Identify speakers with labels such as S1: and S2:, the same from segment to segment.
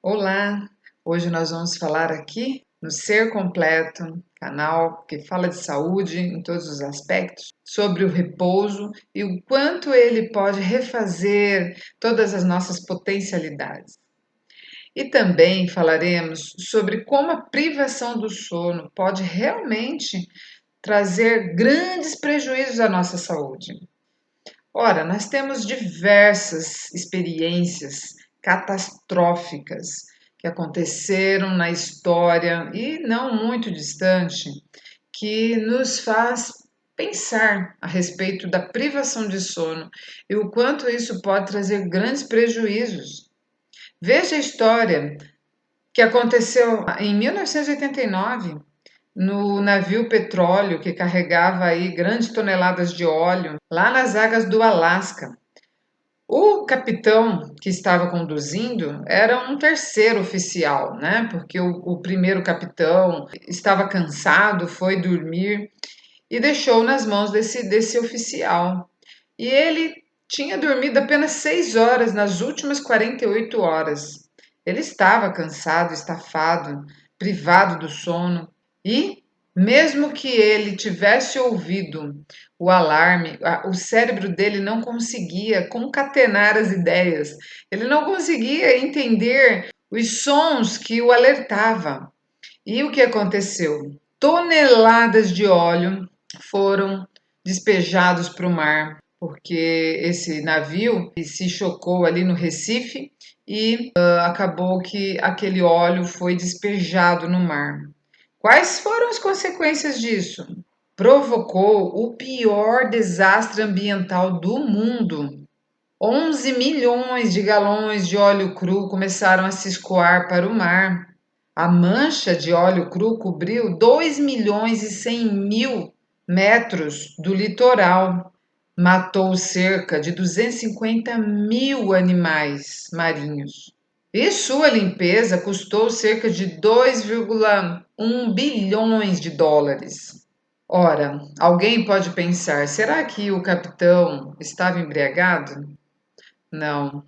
S1: Olá! Hoje nós vamos falar aqui no Ser Completo, canal que fala de saúde em todos os aspectos, sobre o repouso e o quanto ele pode refazer todas as nossas potencialidades. E também falaremos sobre como a privação do sono pode realmente trazer grandes prejuízos à nossa saúde. Ora, nós temos diversas experiências catastróficas que aconteceram na história e não muito distante, que nos faz pensar a respeito da privação de sono e o quanto isso pode trazer grandes prejuízos. Veja a história que aconteceu em 1989 no navio petróleo que carregava aí grandes toneladas de óleo lá nas águas do Alasca. O capitão que estava conduzindo era um terceiro oficial, né? Porque o primeiro capitão estava cansado, foi dormir e deixou nas mãos desse oficial. E ele tinha dormido apenas 6 horas nas últimas 48 horas. Ele estava cansado, estafado, privado do sono e, mesmo que ele tivesse ouvido o alarme, o cérebro dele não conseguia concatenar as ideias, ele não conseguia entender os sons que o alertavam. E o que aconteceu? Toneladas de óleo foram despejados para o mar, porque esse navio se chocou ali no Recife e acabou que aquele óleo foi despejado no mar. Quais foram as consequências disso? Provocou o pior desastre ambiental do mundo. 11 milhões de galões de óleo cru começaram a se escoar para o mar. A mancha de óleo cru cobriu 2 milhões e 100 mil metros do litoral. Matou cerca de 250 mil animais marinhos. E sua limpeza custou cerca de 2,1 bilhões de dólares. Ora, alguém pode pensar, será que o capitão estava embriagado? Não,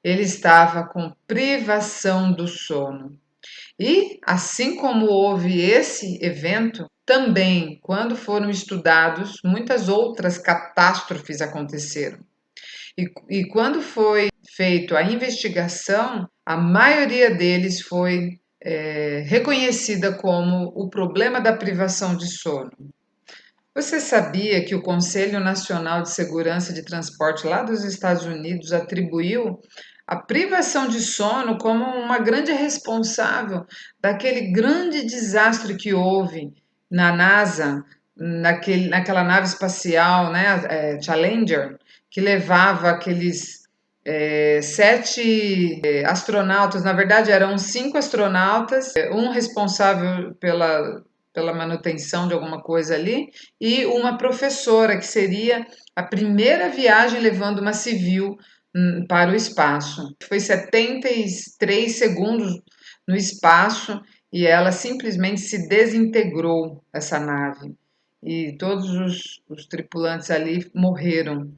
S1: ele estava com privação do sono. E, assim como houve esse evento, também, quando foram estudados, muitas outras catástrofes aconteceram. E quando foi feita a investigação, a maioria deles foi reconhecida como o problema da privação de sono. Você sabia que o Conselho Nacional de Segurança de Transporte lá dos Estados Unidos atribuiu a privação de sono como uma grande responsável daquele grande desastre que houve na NASA, naquela nave espacial, né, Challenger, que levava aqueles 7 astronautas, na verdade eram 5 astronautas, um responsável pela manutenção de alguma coisa ali, e uma professora, que seria a primeira viagem levando uma civil para o espaço. Foi 73 segundos no espaço e ela simplesmente se desintegrou, essa nave. E todos os tripulantes ali morreram.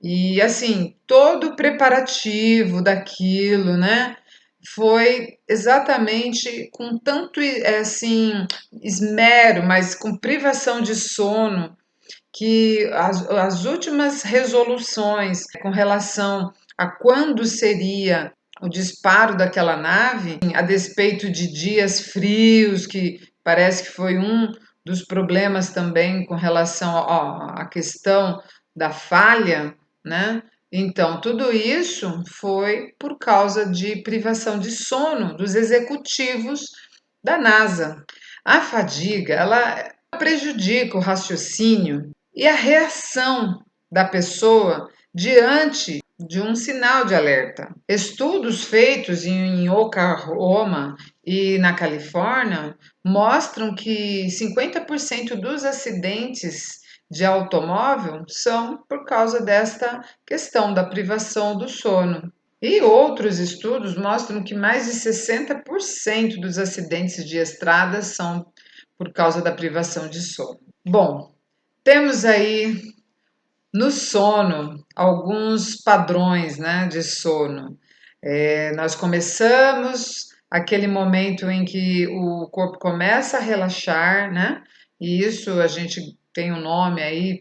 S1: E assim, todo o preparativo daquilo, né? Foi exatamente com tanto assim esmero, mas com privação de sono, que as últimas resoluções com relação a quando seria o disparo daquela nave, a despeito de dias frios, que parece que foi um dos problemas também com relação à questão da falha, né? Então, tudo isso foi por causa de privação de sono dos executivos da NASA. A fadiga, ela prejudica o raciocínio e a reação da pessoa diante de um sinal de alerta. Estudos feitos em Oklahoma e na Califórnia mostram que 50% dos acidentes de automóvel são por causa desta questão da privação do sono. E outros estudos mostram que mais de 60% dos acidentes de estrada são por causa da privação de sono. Bom, temos aí no sono alguns padrões, né, de sono. Nós começamos aquele momento em que o corpo começa a relaxar, né? E isso a gente tem um nome aí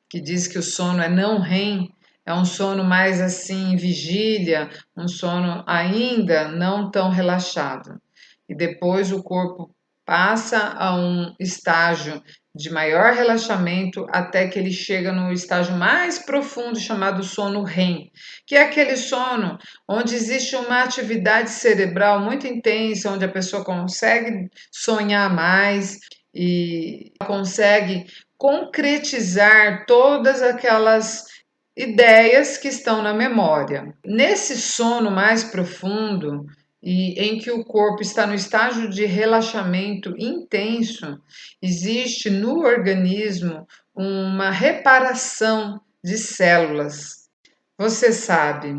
S1: que diz que o sono é não REM, é um sono mais assim, vigília, um sono ainda não tão relaxado. E depois o corpo passa a um estágio de maior relaxamento até que ele chega no estágio mais profundo chamado sono REM, que é aquele sono onde existe uma atividade cerebral muito intensa, onde a pessoa consegue sonhar mais e consegue concretizar todas aquelas ideias que estão na memória. Nesse sono mais profundo e em que o corpo está no estágio de relaxamento intenso, existe no organismo uma reparação de células. Você sabe,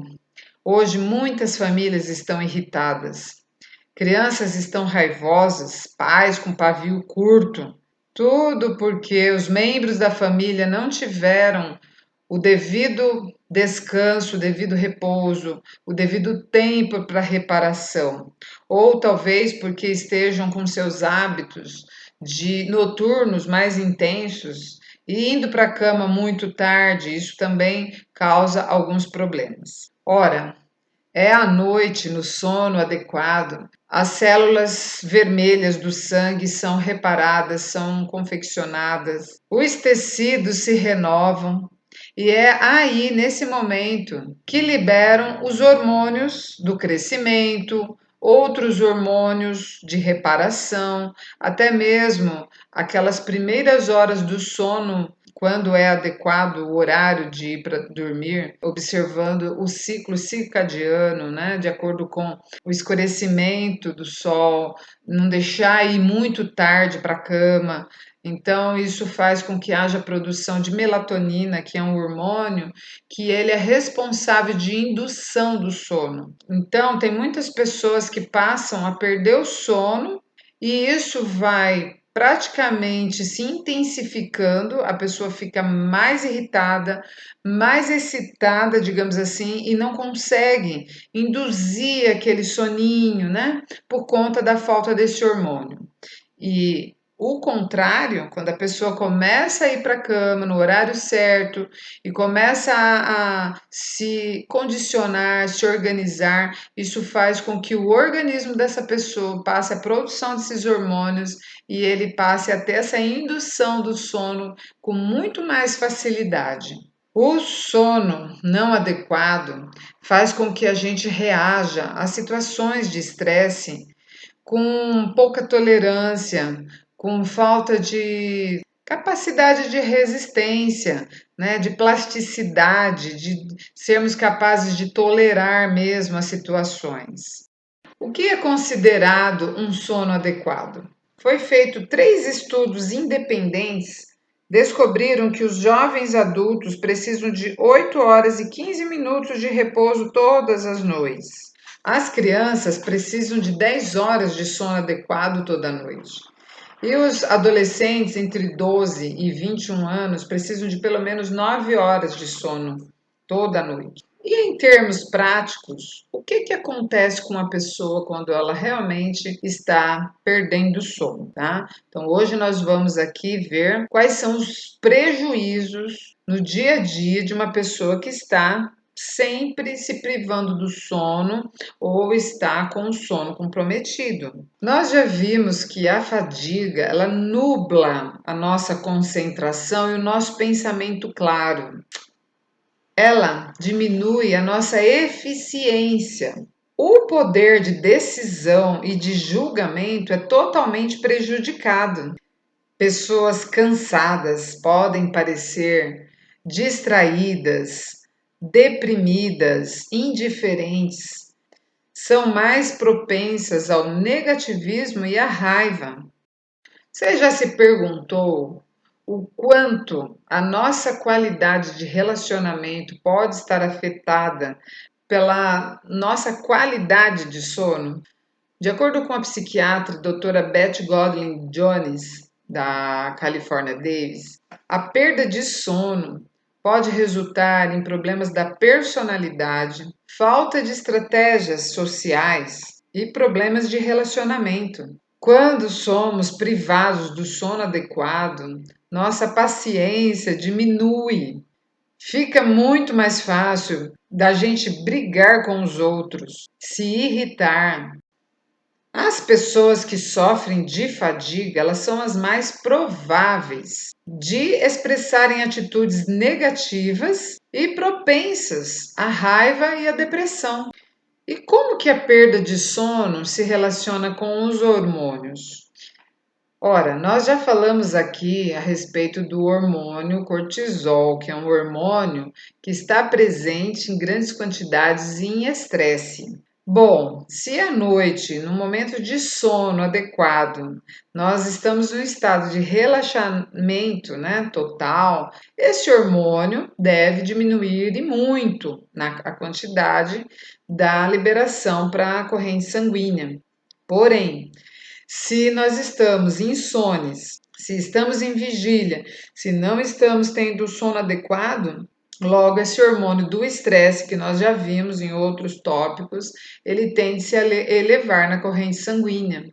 S1: hoje muitas famílias estão irritadas. Crianças estão raivosas, pais com pavio curto, tudo porque os membros da família não tiveram o devido descanso, o devido repouso, o devido tempo para reparação. Ou talvez porque estejam com seus hábitos de noturnos mais intensos e indo para a cama muito tarde, isso também causa alguns problemas. Ora, é à noite, no sono adequado, as células vermelhas do sangue são reparadas, são confeccionadas, os tecidos se renovam, e é aí, nesse momento, que liberam os hormônios do crescimento, outros hormônios de reparação, até mesmo aquelas primeiras horas do sono, quando é adequado o horário de ir para dormir, observando o ciclo circadiano, né, de acordo com o escurecimento do sol, não deixar ir muito tarde para a cama. Então, isso faz com que haja produção de melatonina, que é um hormônio que ele é responsável de indução do sono. Então, tem muitas pessoas que passam a perder o sono e isso vai praticamente se intensificando, a pessoa fica mais irritada, mais excitada, digamos assim, e não consegue induzir aquele soninho, né? Por conta da falta desse hormônio. E o contrário, quando a pessoa começa a ir para a cama no horário certo e começa a se condicionar, se organizar, isso faz com que o organismo dessa pessoa passe a produção desses hormônios e ele passe a ter essa indução do sono com muito mais facilidade. O sono não adequado faz com que a gente reaja a situações de estresse com pouca tolerância, com falta de capacidade de resistência, né, de plasticidade, de sermos capazes de tolerar mesmo as situações. O que é considerado um sono adequado? Foi feito 3 estudos independentes, descobriram que os jovens adultos precisam de 8 horas e 15 minutos de repouso todas as noites. As crianças precisam de 10 horas de sono adequado toda noite. E os adolescentes entre 12 e 21 anos precisam de pelo menos 9 horas de sono toda noite. E em termos práticos, o que acontece com a pessoa quando ela realmente está perdendo o sono, tá? Então hoje nós vamos aqui ver quais são os prejuízos no dia a dia de uma pessoa que está sempre se privando do sono ou está com o sono comprometido. Nós já vimos que a fadiga, ela nubla a nossa concentração e o nosso pensamento claro. Ela diminui a nossa eficiência. O poder de decisão e de julgamento é totalmente prejudicado. Pessoas cansadas podem parecer distraídas, deprimidas, indiferentes. São mais propensas ao negativismo e à raiva. Você já se perguntou o quanto a nossa qualidade de relacionamento pode estar afetada pela nossa qualidade de sono? De acordo com a psiquiatra doutora Beth Godlin Jones, da California Davis, a perda de sono pode resultar em problemas da personalidade, falta de estratégias sociais e problemas de relacionamento. Quando somos privados do sono adequado, nossa paciência diminui. Fica muito mais fácil da gente brigar com os outros, se irritar. As pessoas que sofrem de fadiga, elas são as mais prováveis de expressarem atitudes negativas e propensas à raiva e à depressão. E como que a perda de sono se relaciona com os hormônios? Ora, nós já falamos aqui a respeito do hormônio cortisol, que é um hormônio que está presente em grandes quantidades e em estresse. Bom, se à noite, no momento de sono adequado, nós estamos no estado de relaxamento, né, total, esse hormônio deve diminuir e muito a quantidade da liberação para a corrente sanguínea. Porém, se nós estamos insones, se estamos em vigília, se não estamos tendo o sono adequado, logo esse hormônio do estresse, que nós já vimos em outros tópicos, ele tende a se elevar na corrente sanguínea.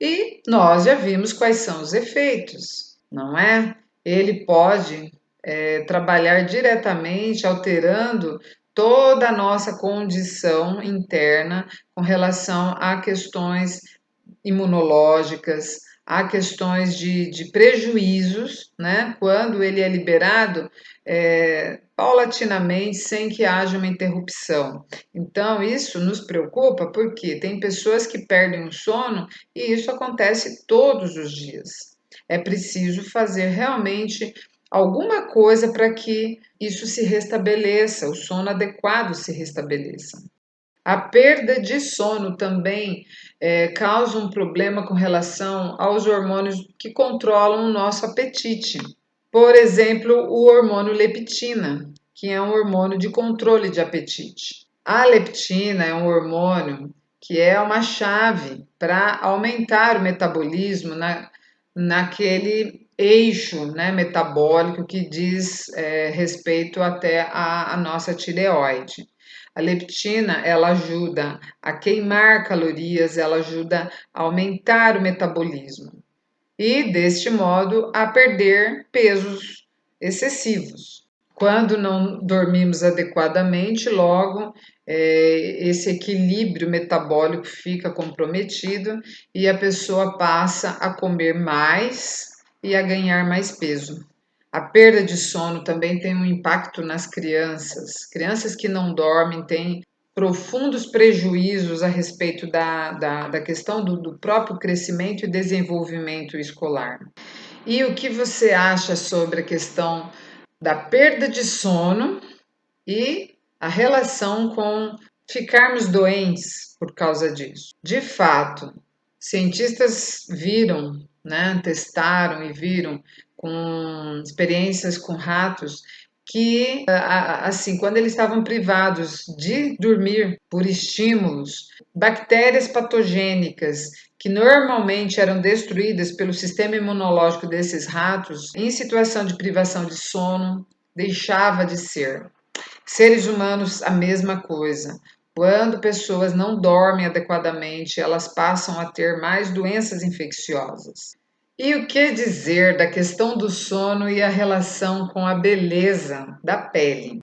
S1: E nós já vimos quais são os efeitos, não é? Ele pode trabalhar diretamente, alterando toda a nossa condição interna com relação a questões imunológicas, há questões de prejuízos, né? Quando ele é liberado paulatinamente, sem que haja uma interrupção. Então, isso nos preocupa porque tem pessoas que perdem o sono e isso acontece todos os dias. É preciso fazer realmente alguma coisa para que isso se restabeleça, o sono adequado se restabeleça. A perda de sono também causa um problema com relação aos hormônios que controlam o nosso apetite. Por exemplo, o hormônio leptina, que é um hormônio de controle de apetite. A leptina é um hormônio que é uma chave para aumentar o metabolismo naquele eixo, né, metabólico que diz respeito até à nossa tireoide. A leptina, ela ajuda a queimar calorias, ela ajuda a aumentar o metabolismo e, deste modo, a perder pesos excessivos. Quando não dormimos adequadamente, logo esse equilíbrio metabólico fica comprometido e a pessoa passa a comer mais e a ganhar mais peso. A perda de sono também tem um impacto nas crianças. Crianças que não dormem têm profundos prejuízos a respeito da questão do próprio crescimento e desenvolvimento escolar. E o que você acha sobre a questão da perda de sono e a relação com ficarmos doentes por causa disso? De fato, cientistas viram, né, testaram e viram com experiências com ratos que, assim, quando eles estavam privados de dormir por estímulos, bactérias patogênicas que normalmente eram destruídas pelo sistema imunológico desses ratos, em situação de privação de sono, deixava de ser. Seres humanos, a mesma coisa. Quando pessoas não dormem adequadamente, elas passam a ter mais doenças infecciosas. E o que dizer da questão do sono e a relação com a beleza da pele?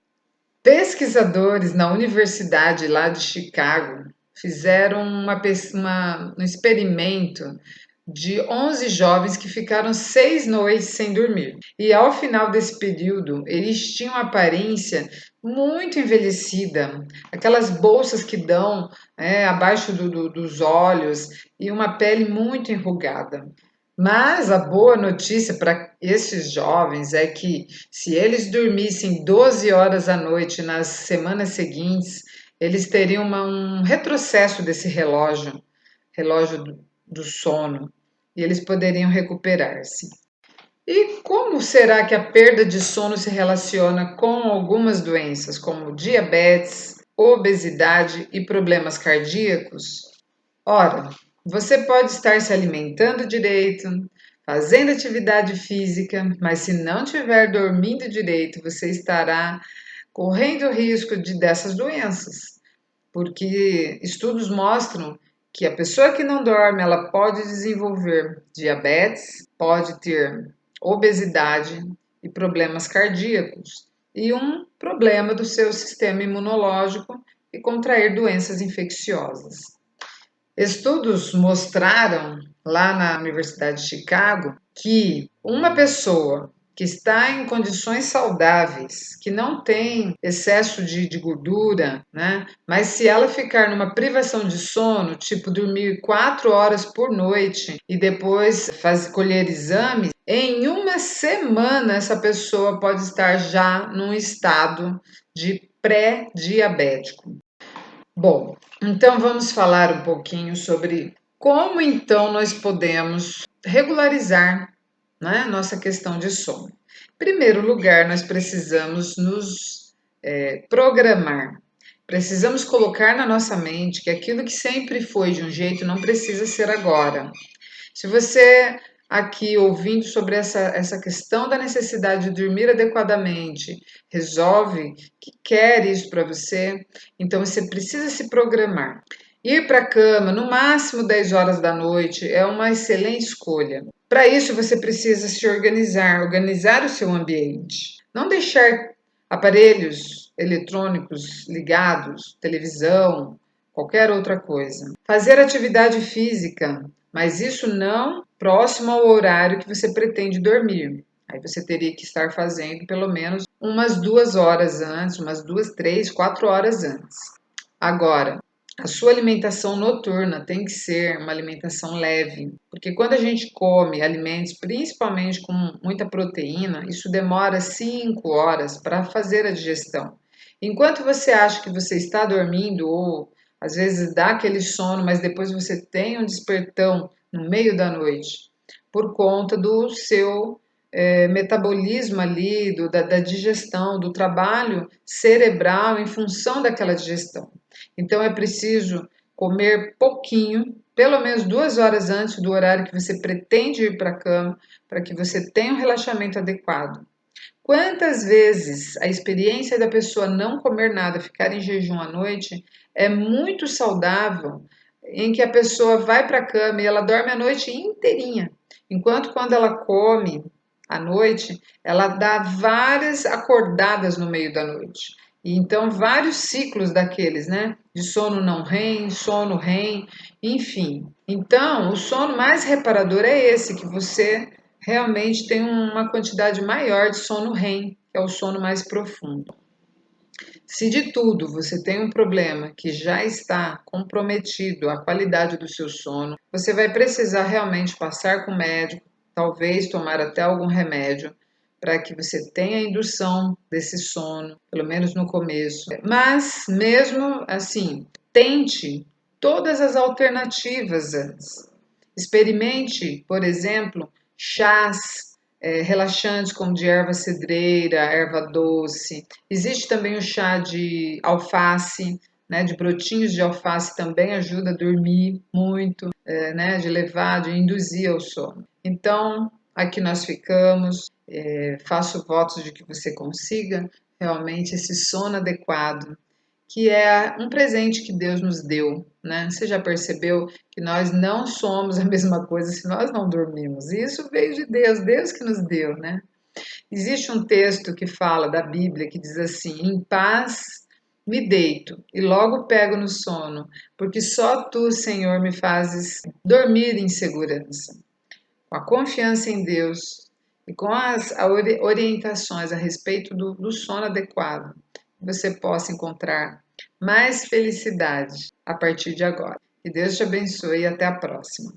S1: Pesquisadores na Universidade lá de Chicago fizeram um experimento de 11 jovens que ficaram 6 noites sem dormir. E ao final desse período, eles tinham aparência muito envelhecida, aquelas bolsas que dão abaixo dos olhos e uma pele muito enrugada. Mas a boa notícia para esses jovens é que, se eles dormissem 12 horas à noite nas semanas seguintes, eles teriam um retrocesso desse relógio do sono, e eles poderiam recuperar-se. E como será que a perda de sono se relaciona com algumas doenças, como diabetes, obesidade e problemas cardíacos? Ora, você pode estar se alimentando direito, fazendo atividade física, mas se não estiver dormindo direito, você estará correndo o risco dessas doenças. porque estudos mostram que a pessoa que não dorme, ela pode desenvolver diabetes, pode ter obesidade e problemas cardíacos, e um problema do seu sistema imunológico e contrair doenças infecciosas. Estudos mostraram lá na Universidade de Chicago que uma pessoa que está em condições saudáveis, que não tem excesso de gordura, né? Mas se ela ficar numa privação de sono, tipo dormir 4 horas por noite e depois colher exames, em uma semana essa pessoa pode estar já num estado de pré-diabético. Bom, então vamos falar um pouquinho sobre como então nós podemos regularizar, né, nossa questão de sono. Em primeiro lugar, nós precisamos nos programar. Precisamos colocar na nossa mente que aquilo que sempre foi de um jeito não precisa ser agora. Se você aqui ouvindo sobre essa questão da necessidade de dormir adequadamente, resolve que quer isso para você, então você precisa se programar. Ir para a cama no máximo 10 horas da noite é uma excelente escolha. Para isso você precisa se organizar o seu ambiente. Não deixar aparelhos eletrônicos ligados, televisão, qualquer outra coisa. Fazer atividade física, mas isso não próximo ao horário que você pretende dormir. Aí você teria que estar fazendo pelo menos umas 2 horas antes, umas 2, 3, 4 horas antes. Agora, a sua alimentação noturna tem que ser uma alimentação leve, porque quando a gente come alimentos, principalmente com muita proteína, isso demora 5 horas para fazer a digestão. Enquanto você acha que você está dormindo, ou às vezes dá aquele sono, mas depois você tem um despertão no meio da noite, por conta do seu metabolismo ali, da digestão, do trabalho cerebral em função daquela digestão. Então é preciso comer pouquinho, pelo menos 2 horas antes do horário que você pretende ir para a cama, para que você tenha um relaxamento adequado. Quantas vezes a experiência da pessoa não comer nada, ficar em jejum à noite, é muito saudável, em que a pessoa vai para a cama e ela dorme a noite inteirinha, enquanto quando ela come à noite, ela dá várias acordadas no meio da noite. E então vários ciclos daqueles, né? De sono não REM, sono REM, enfim. Então, o sono mais reparador é esse, que você realmente tem uma quantidade maior de sono REM, que é o sono mais profundo. Se de tudo você tem um problema que já está comprometido a qualidade do seu sono, você vai precisar realmente passar com o médico, talvez tomar até algum remédio para que você tenha a indução desse sono, pelo menos no começo. Mas mesmo assim, tente todas as alternativas antes. Experimente, por exemplo, chás relaxantes como de erva cedreira, erva doce. Existe também o chá de alface, né, de brotinhos de alface também ajuda a dormir muito, né, de levar, de induzir ao sono. Então, aqui nós ficamos. Faço votos de que você consiga realmente esse sono adequado, que é um presente que Deus nos deu, né? Você já percebeu que nós não somos a mesma coisa se nós não dormimos? Isso veio de Deus, Deus que nos deu, né? Existe um texto que fala da Bíblia que diz assim: em paz me deito e logo pego no sono, porque só tu, Senhor, me fazes dormir em segurança. Com a confiança em Deus e com as orientações a respeito do sono adequado, você possa encontrar mais felicidade a partir de agora. Que Deus te abençoe e até a próxima.